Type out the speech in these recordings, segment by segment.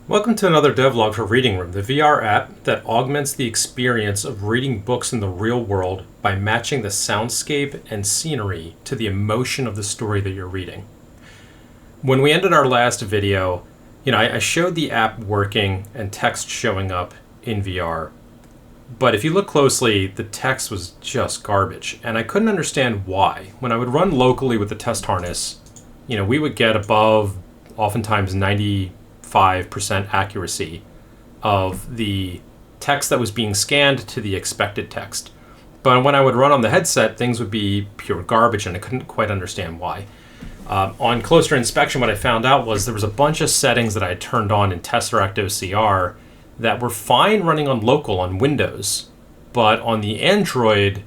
Welcome to another devlog for Reading Room, the VR app that augments the experience of reading books in the real world by matching the soundscape and scenery to the emotion of the story that you're reading. When we ended our last video, I showed the app working and text showing up in VR. But if you look closely, the text was just garbage, and I couldn't understand why. When I would run locally with the test harness, we would get above oftentimes 95% accuracy of the text that was being scanned to the expected text. But when I would run on the headset, things would be pure garbage, and I couldn't quite understand why. On closer inspection, what I found out was there was a bunch of settings that I had turned on in Tesseract OCR that were fine running on local on Windows, but on the Android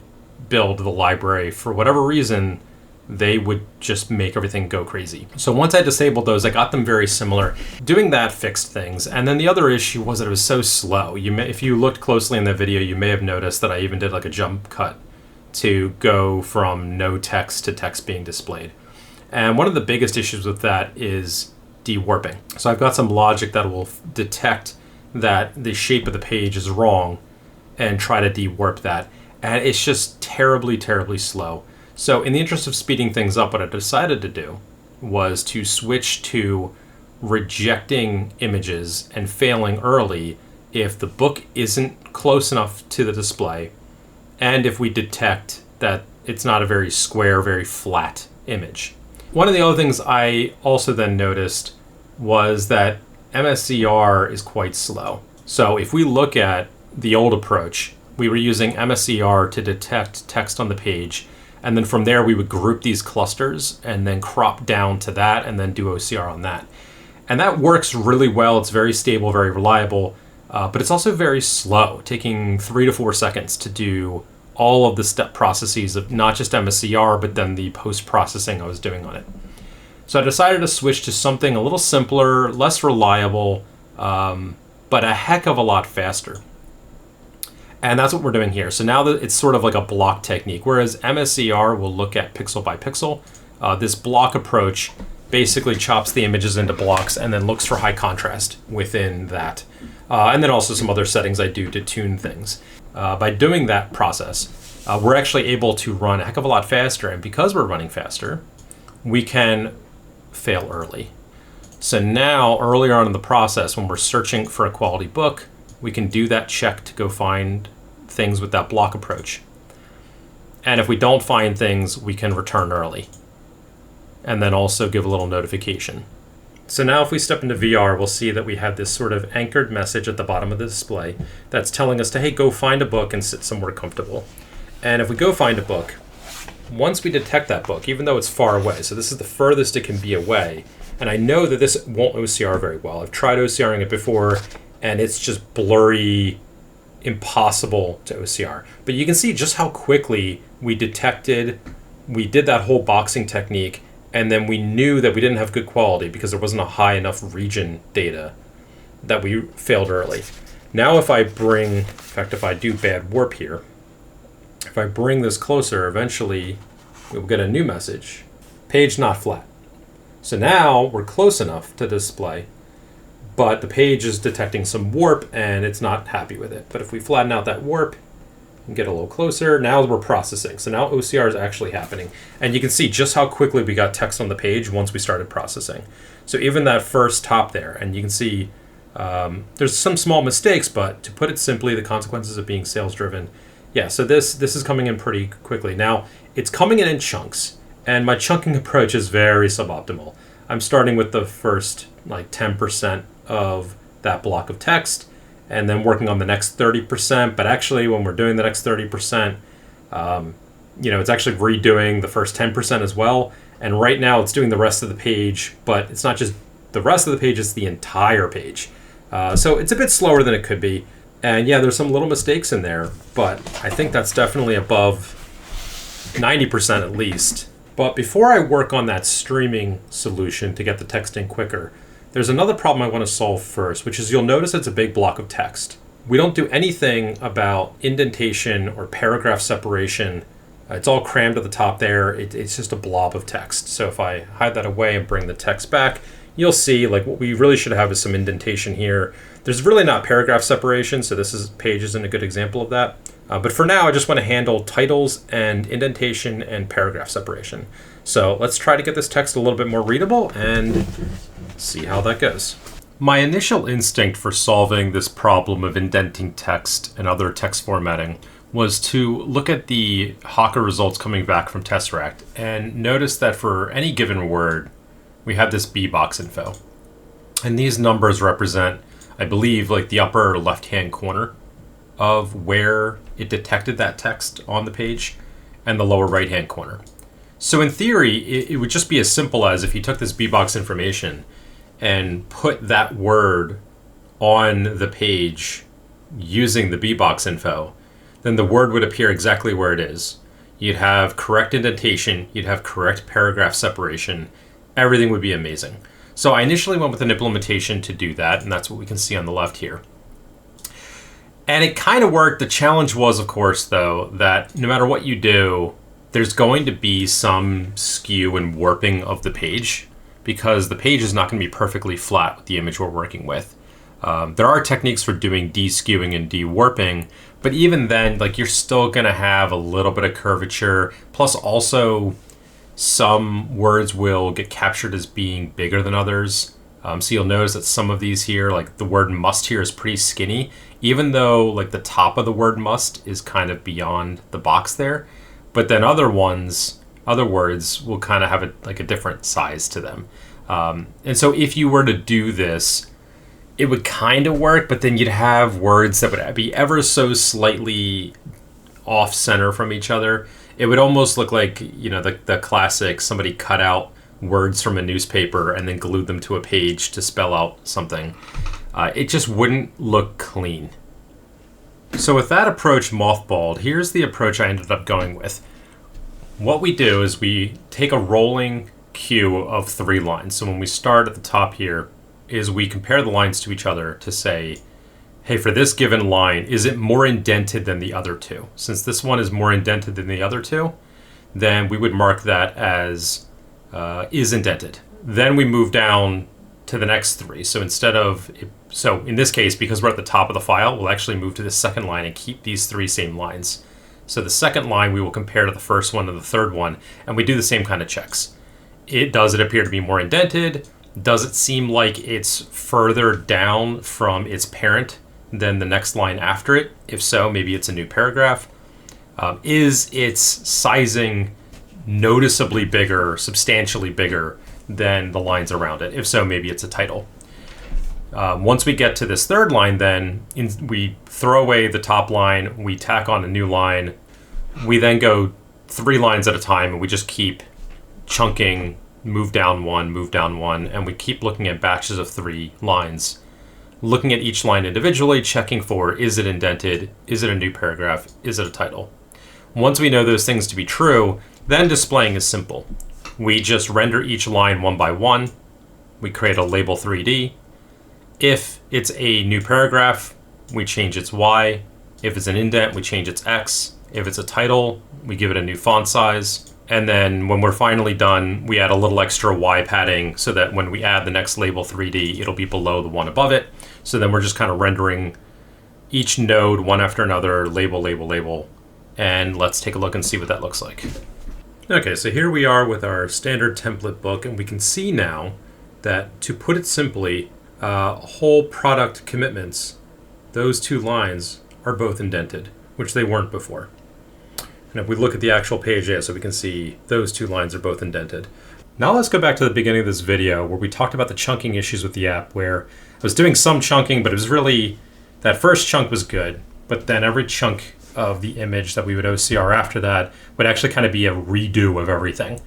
build of the library, for whatever reason, they would just make everything go crazy. So once I disabled those, I got them very similar. Doing that fixed things. And then the other issue was that it was so slow. If you looked closely in the video, you may have noticed that I even did like a jump cut to go from no text to text being displayed. And one of the biggest issues with that is de-warping. So I've got some logic that will detect that the shape of the page is wrong and try to de-warp that. And it's just terribly, terribly slow. So in the interest of speeding things up, what I decided to do was to switch to rejecting images and failing early if the book isn't close enough to the display, and if we detect that it's not a very square, very flat image. One of the other things I also then noticed was that MSER is quite slow. So if we look at the old approach, we were using MSER to detect text on the page, and then from there we would group these clusters and then crop down to that and then do OCR on that. And that works really well. It's very stable, very reliable, but it's also very slow, taking 3 to 4 seconds to do all of the step processes of not just MSER, but then the post-processing I was doing on it. So I decided to switch to something a little simpler, less reliable, but a heck of a lot faster. And that's what we're doing here. So now that it's sort of like a block technique, whereas MSER will look at pixel by pixel, this block approach basically chops the images into blocks and then looks for high contrast within that. And then also some other settings I do to tune things. By doing that process, we're actually able to run a heck of a lot faster. And because we're running faster, we can fail early. So now, earlier on in the process, when we're searching for a quality book, we can do that check to go find things with that block approach. And if we don't find things, we can return early. And then also give a little notification. So now if we step into VR, we'll see that we have this sort of anchored message at the bottom of the display that's telling us to, hey, go find a book and sit somewhere comfortable. And if we go find a book, once we detect that book, even though it's far away, so this is the furthest it can be away, and I know that this won't OCR very well. I've tried OCRing it before, and it's just blurry, impossible to OCR. But you can see just how quickly we did that whole boxing technique, and then we knew that we didn't have good quality because there wasn't a high enough region data that we failed early. Now if I do bad warp here, if I bring this closer, eventually we'll get a new message, page not flat. So now we're close enough to display, but the page is detecting some warp and it's not happy with it. But if we flatten out that warp and get a little closer, now we're processing. So now OCR is actually happening. And you can see just how quickly we got text on the page once we started processing. So even that first top there, and you can see there's some small mistakes, but to put it simply, the consequences of being sales driven. Yeah, so this is coming in pretty quickly. Now, it's coming in chunks, and my chunking approach is very suboptimal. I'm starting with the first 10% of that block of text, and then working on the next 30%. But actually, when we're doing the next 30%, it's actually redoing the first 10% as well. And right now, it's doing the rest of the page, but it's not just the rest of the page; it's the entire page. So it's a bit slower than it could be. And yeah, there's some little mistakes in there, but I think that's definitely above 90% at least. But before I work on that streaming solution to get the text in quicker, there's another problem I want to solve first, which is you'll notice it's a big block of text. We don't do anything about indentation or paragraph separation. It's all crammed at the top there. It's just a blob of text. So if I hide that away and bring the text back, you'll see like what we really should have is some indentation here. There's really not paragraph separation, so page isn't a good example of that. But for now, I just want to handle titles and indentation and paragraph separation. So let's try to get this text a little bit more readable and see how that goes. My initial instinct for solving this problem of indenting text and other text formatting was to look at the Hawker results coming back from Tesseract and notice that for any given word, we have this B box info. And these numbers represent, I believe, like the upper left-hand corner of where it detected that text on the page and the lower right-hand corner. So in theory, it would just be as simple as if you took this B box information and put that word on the page using the B box info, then the word would appear exactly where it is. You'd have correct indentation, you'd have correct paragraph separation, everything would be amazing. So I initially went with an implementation to do that, and that's what we can see on the left here. And it kind of worked. The challenge was, of course, though, that no matter what you do, there's going to be some skew and warping of the page, because the page is not going to be perfectly flat with the image we're working with. There are techniques for doing de-skewing and de-warping, but even then, like, you're still going to have a little bit of curvature. Plus, also, some words will get captured as being bigger than others. So you'll notice that some of these here, like the word must here is pretty skinny, even though like the top of the word must is kind of beyond the box there. But then other words will kind of have a different size to them. And so if you were to do this, it would kind of work, but then you'd have words that would be ever so slightly off center from each other. It would almost look like, the classic, somebody cut out words from a newspaper and then glued them to a page to spell out something. It just wouldn't look clean. So with that approach mothballed, here's the approach I ended up going with. What we do is we take a rolling queue of 3 lines. So when we start at the top here, is we compare the lines to each other to say, hey, for this given line, is it more indented than the other 2? Since this one is more indented than the other 2, then we would mark that as is indented. Then we move down to the next 3. So so in this case, because we're at the top of the file, we'll actually move to the second line and keep these 3 same lines. So the second line we will compare to the first one and the third one, and we do the same kind of checks. Does it appear to be more indented? Does it seem like it's further down from its parent than the next line after it? If so, maybe it's a new paragraph. Is its sizing noticeably bigger, substantially bigger than the lines around it? If so, maybe it's a title. Once we get to this third line, then we throw away the top line, we tack on a new line. We then go 3 lines at a time, and we just keep chunking, move down one, and we keep looking at batches of 3 lines, looking at each line individually, checking for, is it indented? Is it a new paragraph? Is it a title? Once we know those things to be true, then displaying is simple. We just render each line one by one. We create a label 3D. If it's a new paragraph, we change its Y. If it's an indent, we change its X. If it's a title, we give it a new font size. And then when we're finally done, we add a little extra Y padding so that when we add the next label 3D, it'll be below the one above it. So then we're just kind of rendering each node one after another, label, label, label. And let's take a look and see what that looks like. Okay, so here we are with our standard template book, and we can see now that, to put it simply, whole product commitments, those 2 lines are both indented, which they weren't before. And if we look at the actual page, so we can see those 2 lines are both indented. Now let's go back to the beginning of this video where we talked about the chunking issues with the app, where I was doing some chunking, but it was really, that first chunk was good, but then every chunk of the image that we would OCR after that would actually kind of be a redo of everything.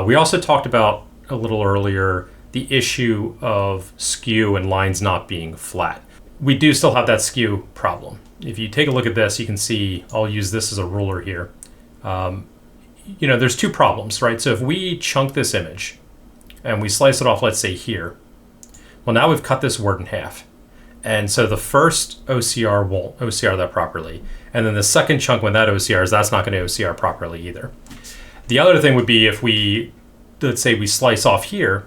We also talked about a little earlier the issue of skew and lines not being flat. We do still have that skew problem. If you take a look at this, you can see, I'll use this as a ruler here. There's 2 problems, right? So if we chunk this image and we slice it off, let's say here, well, now we've cut this word in half. And so the first OCR won't OCR that properly. And then the second chunk, when that OCRs, that's not going to OCR properly either. The other thing would be if we, let's say we slice off here,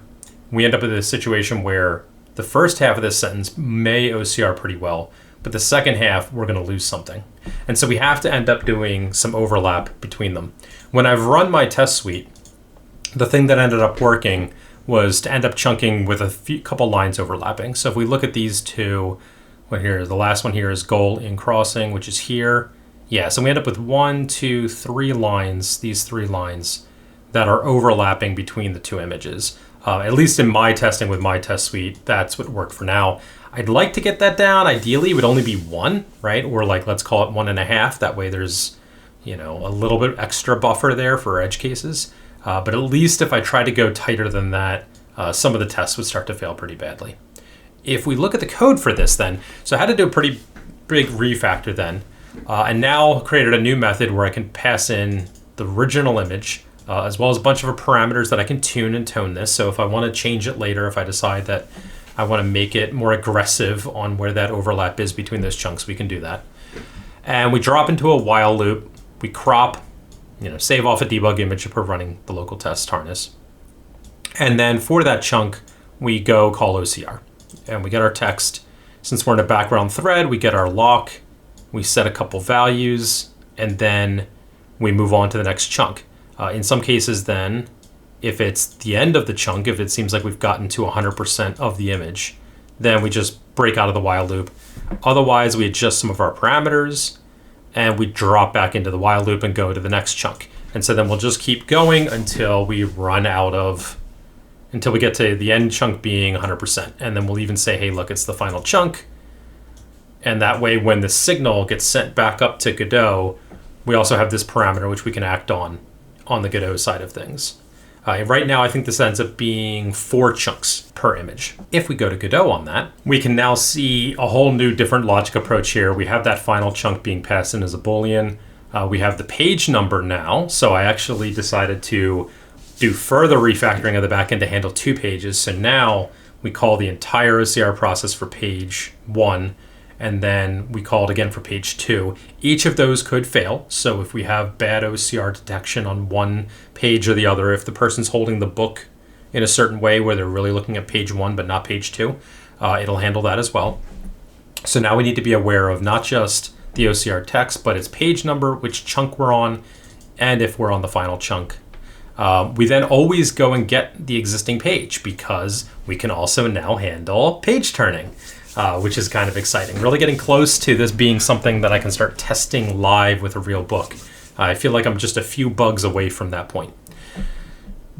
we end up in a situation where the first half of this sentence may OCR pretty well, but the second half, we're going to lose something. And so we have to end up doing some overlap between them. When I've run my test suite, the thing that ended up working was to end up chunking with a couple lines overlapping. So if we look at these two, the last one here is goal in crossing, which is here. Yeah, so we end up with 1, 2, 3 lines, these 3 lines that are overlapping between the two images. At least in my testing with my test suite, that's what worked for now. I'd like to get that down. Ideally, it would only be 1, right? Or like, let's call it 1.5. That way there's, a little bit extra buffer there for edge cases. But at least if I try to go tighter than that, some of the tests would start to fail pretty badly. If we look at the code for this then, so I had to do a pretty big refactor then, and now created a new method where I can pass in the original image, as well as a bunch of parameters that I can tune and tone this. So if I want to change it later, if I decide that I want to make it more aggressive on where that overlap is between those chunks, we can do that. And we drop into a while loop, we crop, save off a debug image if we're running the local test harness. And then for that chunk, we go call OCR. And we get our text. Since we're in a background thread, we get our lock, we set a couple values, and then we move on to the next chunk. In some cases then, if it's the end of the chunk, if it seems like we've gotten to 100% of the image, then we just break out of the while loop. Otherwise, we adjust some of our parameters, and we drop back into the while loop and go to the next chunk. And so then we'll just keep going until we get to the end chunk being 100%. And then we'll even say, hey, look, it's the final chunk. And that way, when the signal gets sent back up to Godot, we also have this parameter which we can act on the Godot side of things. Right now, I think this ends up being 4 chunks per image. If we go to Godot on that, we can now see a whole new different logic approach here. We have that final chunk being passed in as a Boolean. We have the page number now. So I actually decided to do further refactoring of the backend to handle 2 pages. So now we call the entire OCR process for page 1, and then we call it again for page 2. Each of those could fail. So if we have bad OCR detection on one page or the other, if the person's holding the book in a certain way where they're really looking at page 1 but not page 2, it'll handle that as well. So now we need to be aware of not just the OCR text, but its page number, which chunk we're on, and if we're on the final chunk. We then always go and get the existing page because we can also now handle page turning, which is kind of exciting. Really getting close to this being something that I can start testing live with a real book. I feel like I'm just a few bugs away from that point.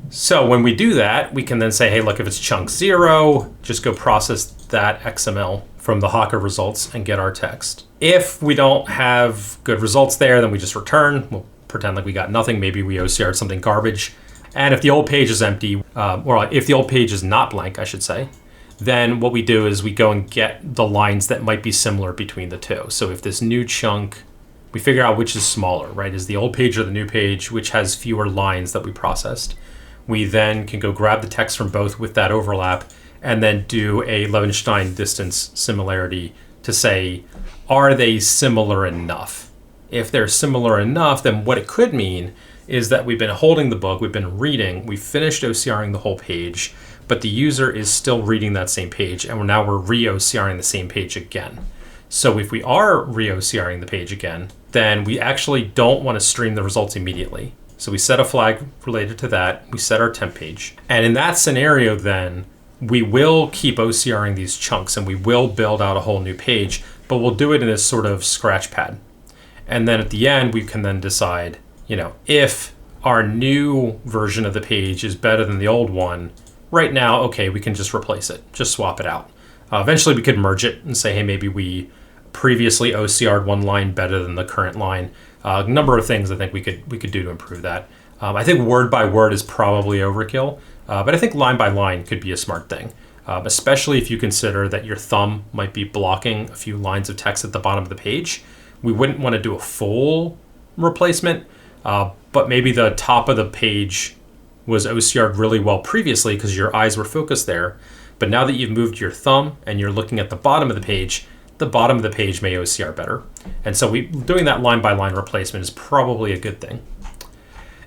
So when we do that, we can then say, hey, look, if it's chunk 0, just go process that XML from the Hawker results and get our text. If we don't have good results there, then we just return. We'll pretend like we got nothing. Maybe we OCR'd something garbage. And if the old page is empty, or if the old page is not blank, I should say, then what we do is we go and get the lines that might be similar between the two. So if this new chunk, we figure out which is smaller, right? Is the old page or the new page, which has fewer lines that we processed. We then can go grab the text from both with that overlap and then do a Levenstein distance similarity to say, are they similar enough? If they're similar enough, then what it could mean is that we've been holding the book, we've been reading, we've finished OCRing the whole page, but the user is still reading that same page, and we're re-OCRing the same page again. So if we are re-OCRing the page again, then we actually don't want to stream the results immediately. So we set a flag related to that, we set our temp page. And in that scenario then, we will keep OCRing these chunks and we will build out a whole new page, but we'll do it in this sort of scratch pad. And then at the end, we can then decide, if our new version of the page is better than the old one, right now, okay, we can just replace it, just swap it out. Eventually we could merge it and say, hey, maybe we previously OCR'd one line better than the current line. A number of things I think we could do to improve that. I think word by word is probably overkill, but I think line by line could be a smart thing, especially if you consider that your thumb might be blocking a few lines of text at the bottom of the page. We wouldn't want to do a full replacement, but maybe the top of the page was OCR'd really well previously because your eyes were focused there. But now that you've moved your thumb and you're looking at the bottom of the page may OCR better. And so doing that line by line replacement is probably a good thing.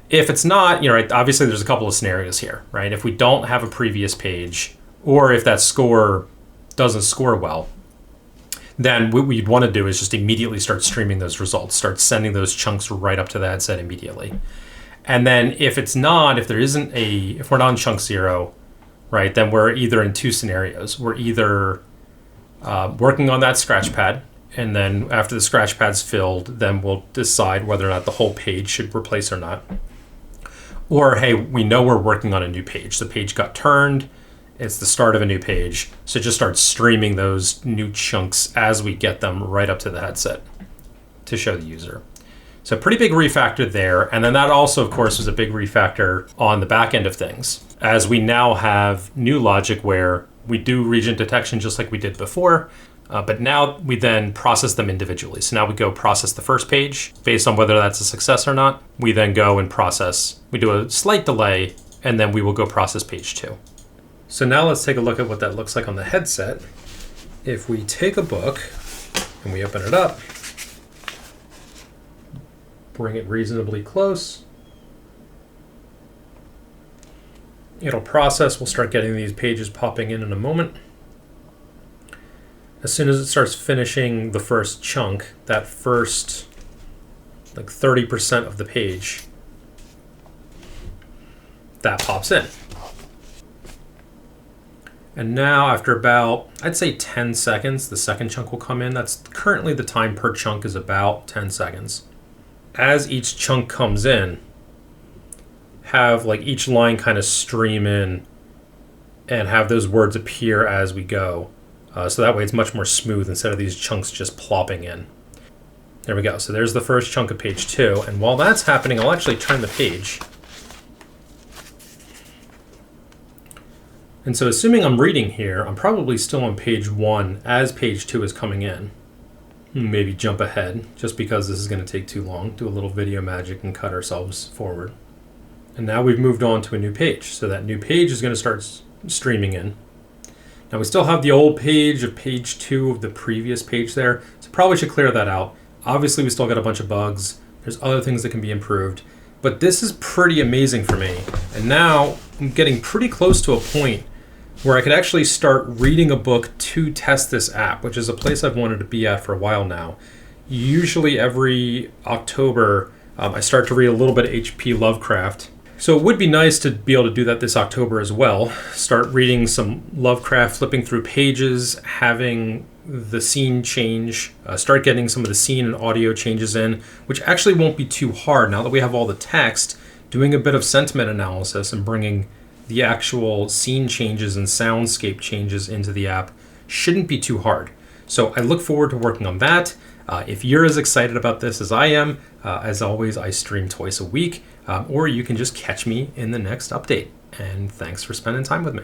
If it's not, right, obviously there's a couple of scenarios here, right? If we don't have a previous page, or if that score doesn't score well, then what we'd want to do is just immediately start streaming those results, start sending those chunks right up to the headset immediately. And then if it's not, if we're not on chunk 0, right, then we're either in two scenarios. We're either working on that scratch pad, and then after the scratch pad's filled, then we'll decide whether or not the whole page should replace or not. Or, hey, we know we're working on a new page. The page got turned. It's the start of a new page. So just start streaming those new chunks as we get them right up to the headset to show the user. So pretty big refactor there. And then that also, of course, was a big refactor on the back end of things, as we now have new logic where we do region detection just like we did before. But now we then process them individually. So now we go process the first page based on whether that's a success or not. We then go and process. We do a slight delay, and then we will go process page 2. So now let's take a look at what that looks like on the headset. If we take a book and we open it up, bring it reasonably close, it'll process. We'll start getting these pages popping in a moment. As soon as it starts finishing the first chunk, that first like 30% of the page, that pops in. And now after about, I'd say 10 seconds, the second chunk will come in. That's currently the time per chunk is about 10 seconds. As each chunk comes in, have like each line kind of stream in and have those words appear as we go. So that way it's much more smooth instead of these chunks just plopping in. There we go. So there's the first chunk of page 2. And while that's happening, I'll actually turn the page. And so assuming I'm reading here, I'm probably still on page 1 as page 2 is coming in. Maybe jump ahead just because this is going to take too long. Do a little video magic and cut ourselves forward. And now we've moved on to a new page. So that new page is going to start streaming in. Now we still have the old page of page 2 of the previous page there, so probably should clear that out. Obviously we still got a bunch of bugs. There's other things that can be improved, but this is pretty amazing for me. And now I'm getting pretty close to a point where I could actually start reading a book to test this app, which is a place I've wanted to be at for a while now. Usually every October, I start to read a little bit of H.P. Lovecraft. So it would be nice to be able to do that this October as well. Start reading some Lovecraft, flipping through pages, having the scene change, start getting some of the scene and audio changes in, which actually won't be too hard now that we have all the text. Doing a bit of sentiment analysis and bringing the actual scene changes and soundscape changes into the app shouldn't be too hard. So I look forward to working on that. If you're as excited about this as I am, as always, I stream twice a week, or you can just catch me in the next update. And thanks for spending time with me.